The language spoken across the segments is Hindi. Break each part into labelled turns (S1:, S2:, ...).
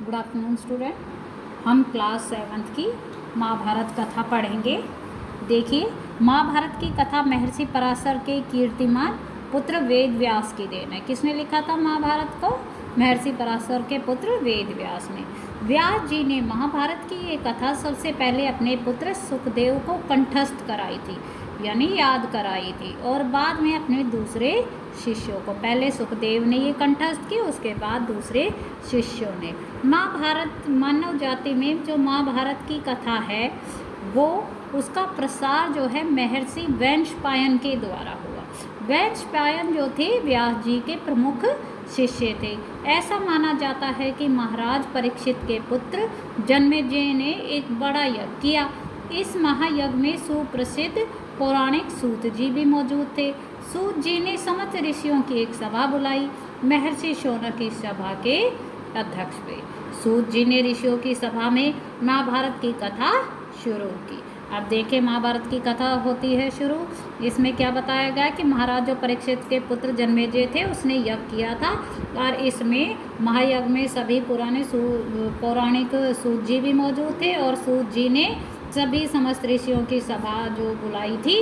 S1: Good afternoon student. हम क्लास 7th की महाभारत कथा पढ़ेंगे। देखिए, महाभारत की कथा महर्षि पराशर के कीर्तिमान पुत्र वेद व्यास की देन है। किसने लिखा था महाभारत को? महर्षि पराशर के पुत्र वेद व्यास ने। व्यास जी ने महाभारत की ये कथा सबसे पहले अपने पुत्र सुखदेव को कंठस्थ कराई थी, यानी याद कराई थी, और बाद में अपने दूसरे शिष्यों को। पहले सुखदेव ने ये कंठस्थ की, उसके बाद दूसरे शिष्यों ने। महाभारत मानव जाति में जो महाभारत की कथा है वो उसका प्रसार जो है महर्षि वैशंपायन के द्वारा हुआ। वैशंपायन जो थे व्यास जी के प्रमुख शिष्य थे। ऐसा माना जाता है कि महाराज परीक्षित के पुत्र जन्मेजय ने एक बड़ा यज्ञ किया। इस महायज्ञ में सुप्रसिद्ध पौराणिक सूत जी भी मौजूद थे। सूत जी ने समस्त ऋषियों की एक सभा बुलाई। महर्षि शौनक की सभा के अध्यक्ष हुए। सूत जी ने ऋषियों की सभा में महाभारत की कथा शुरू की। अब देखें, महाभारत की कथा होती है शुरू। इसमें क्या बताया गया कि महाराज जो परीक्षित के पुत्र जन्मेजय थे उसने यज्ञ किया था, और इसमें महायज्ञ में सभी पुराने पौराणिक सूत जी भी मौजूद थे, और सूत जी ने सभी समस्त ऋषियों की सभा जो बुलाई थी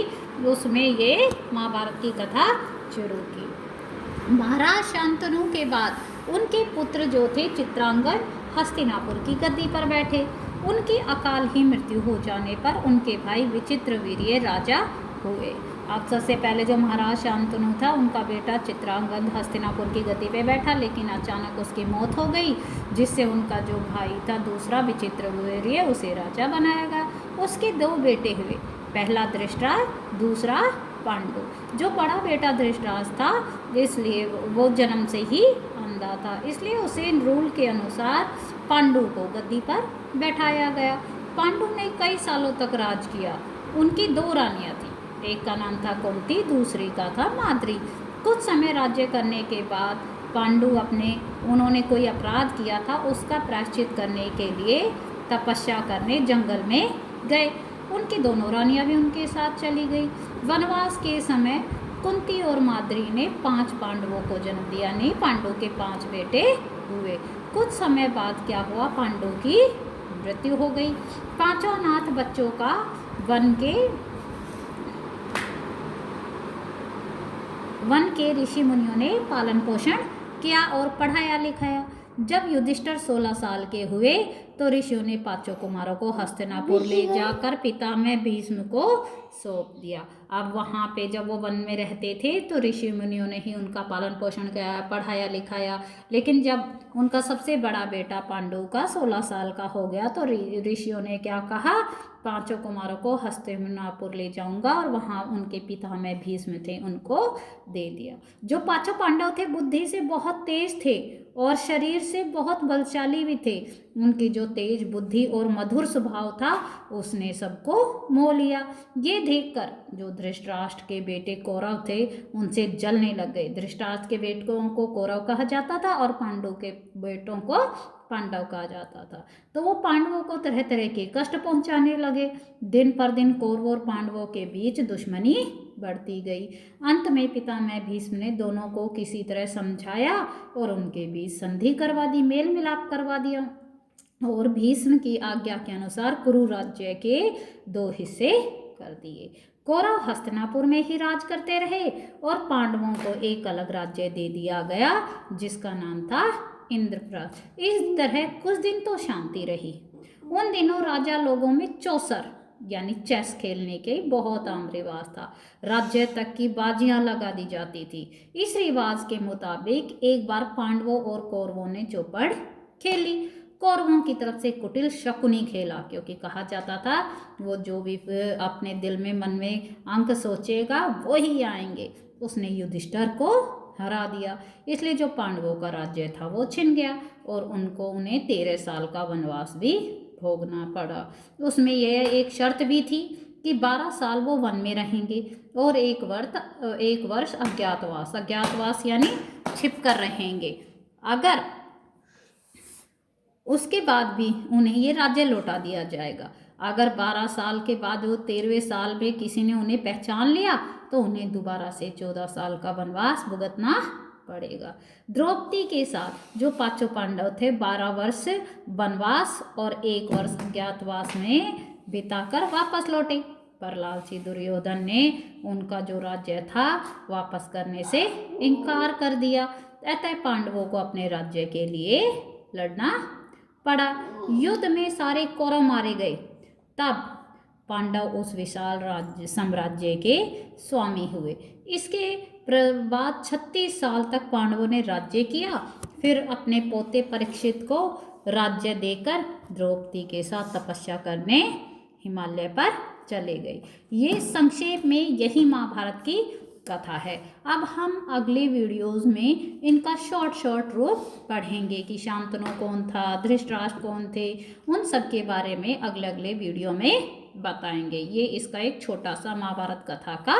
S1: उसमें ये महाभारत की कथा शुरू की। महाराज शांतनु के बाद उनके पुत्र जो थे चित्रांगद हस्तिनापुर की गद्दी पर बैठे। उनकी अकाल ही मृत्यु हो जाने पर उनके भाई विचित्रवीर्य राजा हुए। अब सबसे पहले जो महाराज शांतनु था उनका बेटा चित्रांगद हस्तिनापुर की गद्दी पे बैठा, लेकिन अचानक उसकी मौत हो गई, जिससे उनका जो भाई था दूसरा विचित्रवीर्य उसे राजा बनाया गया। उसके दो बेटे हुए, पहला धृतराष्ट्र, दूसरा पांडु। जो बड़ा बेटा धृतराष्ट्र था इसलिए वो जन्म से ही अंधा था, इसलिए उसे रूल के अनुसार पांडु को गद्दी पर बैठाया गया। पांडु ने कई सालों तक राज किया। उनकी दो रानियां थीं, एक का नाम था कुंती, दूसरी का था माद्री। कुछ समय राज्य करने के बाद पांडु उन्होंने कोई अपराध किया था, उसका प्रायश्चित करने के लिए तपस्या करने जंगल में गए। उनकी दोनों रानियां भी उनके साथ चली गई। वनवास के समय कुंती और माद्री ने 5 पांडवों को जन्म दिया, यानी पांडु के 5 बेटे हुए। कुछ समय बाद क्या हुआ, पांडु की मृत्यु हो गई। पांचों अनाथ बच्चों का वन के ऋषि मुनियों ने पालन पोषण किया और पढ़ाया लिखाया। जब युधिष्ठिर 16 साल के हुए तो ऋषियों ने 5 कुमारों को हस्तिनापुर ले जाकर पितामह भीष्म को सौंप दिया। अब वहाँ पे जब वो वन में रहते थे तो ऋषि मुनियों ने ही उनका पालन पोषण किया, पढ़ाया लिखाया। लेकिन जब उनका सबसे बड़ा बेटा पांडु का 16 साल का हो गया तो ऋषियों ने क्या कहा, 5 कुमारों को हस्तिनापुर ले जाऊंगा, और वहाँ उनके पितामह भीष्म थे उनको दे दिया। जो 5 पांडव थे बुद्धि से बहुत तेज थे और शरीर से बहुत बलशाली भी थे। उनकी जो तेज बुद्धि और मधुर स्वभाव था उसने सबको मोह लिया। ये देखकर जो धृतराष्ट्र के बेटे कौरव थे उनसे जलने लग गए। धृतराष्ट्र के बेटों को कौरव कहा जाता था और पांडु के बेटों को पांडव कहा जाता था। तो वो पांडवों को तरह तरह के कष्ट पहुंचाने लगे। दिन पर दिन कौरवों और पांडवों के बीच दुश्मनी बढ़ती गई। अंत में पितामह भीष्म ने दोनों को किसी तरह समझाया और उनके बीच संधि करवा दी, मेल मिलाप करवा दिया, और भीष्म की आज्ञा के अनुसार कुरु राज्य के 2 हिस्से कर दिए। कौरव हस्तिनापुर में ही राज करते रहे और पांडवों को एक अलग राज्य दे दिया गया जिसका नाम था इंद्रप्रस्थ। इस तरह कुछ दिन तो शांति रही। उन दिनों राजा लोगों में चौसर यानी चेस खेलने के बहुत आम रिवाज था। राज्य तक की बाजियां लगा दी जाती थी। इस रिवाज के मुताबिक एक बार पांडवों और कौरवों ने चौपड़ खेली। कौरवों की तरफ से कुटिल शकुनी खेला, क्योंकि कहा जाता था वो जो भी अपने दिल में मन में अंक सोचेगा वो ही आएंगे। उसने युधिष्ठिर को हरा दिया, इसलिए जो पांडवों का राज्य था वो छिन गया और उन्हें 13 साल का वनवास भी भोगना पड़ा। उसमें यह एक शर्त भी थी कि 12 साल वो वन में रहेंगे और एक वर्ष अज्ञातवास यानी छिप कर रहेंगे। अगर उसके बाद भी उन्हें ये राज्य लौटा दिया जाएगा। अगर 12 साल के बाद वो 13वें साल में किसी ने उन्हें पहचान लिया तो उन्हें दोबारा से 14 साल का वनवास भुगतना पड़ेगा। द्रौपदी के साथ जो पांचों पांडव थे 12 वर्ष वनवास और 1 वर्ष अज्ञातवास में बिताकर वापस लौटे, पर लालची दुर्योधन ने उनका जो राज्य था वापस करने से इनकार कर दिया। अतः पांडवों को अपने राज्य के लिए लड़ना पड़ा। युद्ध में सारे कौरव मारे गए। तब पांडव उस विशाल राज्य साम्राज्य के स्वामी हुए। इसके बाद 36 साल तक पांडवों ने राज्य किया। फिर अपने पोते परीक्षित को राज्य देकर द्रौपदी के साथ तपस्या करने हिमालय पर चले गए। ये संक्षेप में यही महाभारत की कथा है। अब हम अगले वीडियोस में इनका शॉर्ट रूप पढ़ेंगे कि शांतनु कौन था, धृतराष्ट्र कौन थे, उन सब के बारे में अगले वीडियो में बताएंगे। ये इसका एक छोटा सा महाभारत कथा का